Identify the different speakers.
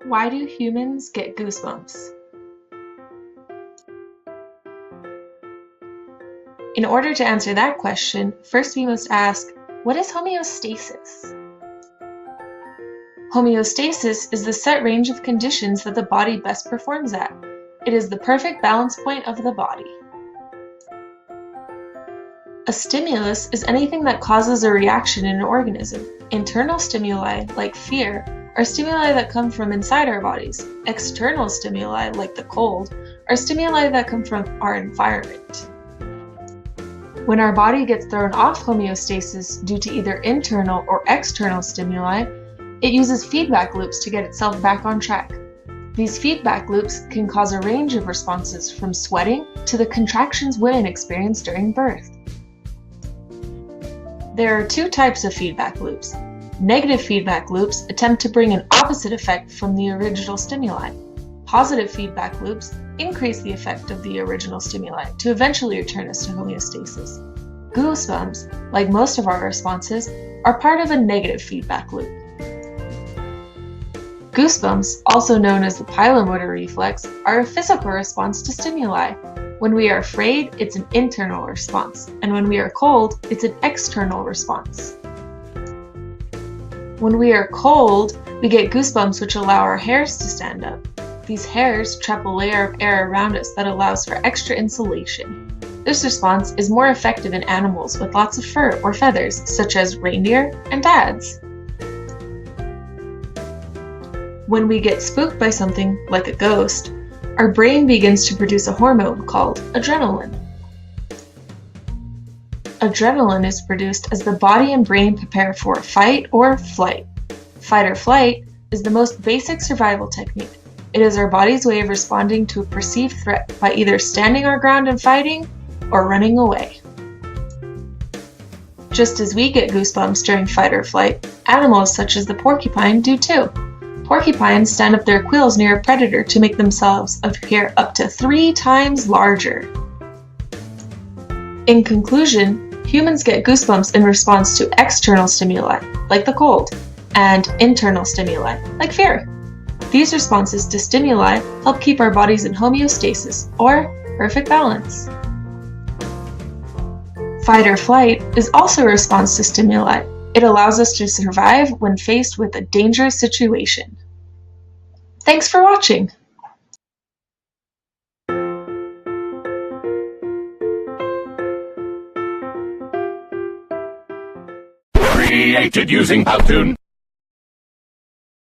Speaker 1: Why do humans get goosebumps? In order to answer that question, first we must ask, what is homeostasis? Homeostasis is the set range of conditions that the body best performs at. It is the perfect balance point of the body. A stimulus is anything that causes a reaction in an organism. Internal stimuli, like fear, are stimuli that come from inside our bodies. External stimuli, like the cold, are stimuli that come from our environment. When our body gets thrown off homeostasis due to either internal or external stimuli, it uses feedback loops to get itself back on track. These feedback loops can cause a range of responses from sweating to the contractions women experience during birth. There are two types of feedback loops. Negative feedback loops attempt to bring an opposite effect from the original stimuli. Positive feedback loops increase the effect of the original stimuli to eventually return us to homeostasis. Goosebumps, like most of our responses, are part of a negative feedback loop. Goosebumps, also known as the pilomotor reflex, are a physical response to stimuli. When we are afraid, it's an internal response, and when we are cold, it's an external response. When we are cold, we get goosebumps which allow our hairs to stand up. These hairs trap a layer of air around us that allows for extra insulation. This response is more effective in animals with lots of fur or feathers, such as reindeer and dads. When we get spooked by something, like a ghost, our brain begins to produce a hormone called adrenaline. Adrenaline is produced as the body and brain prepare for fight or flight. Fight or flight is the most basic survival technique. It is our body's way of responding to a perceived threat by either standing our ground and fighting or running away. Just as we get goosebumps during fight or flight, animals such as the porcupine do too. Porcupines stand up their quills near a predator to make themselves appear up to 3 times larger. In conclusion, humans get goosebumps in response to external stimuli, like the cold, and internal stimuli, like fear. These responses to stimuli help keep our bodies in homeostasis, or perfect balance. Fight or flight is also a response to stimuli. It allows us to survive when faced with a dangerous situation. Thanks for watching!
Speaker 2: Created using Powtoon.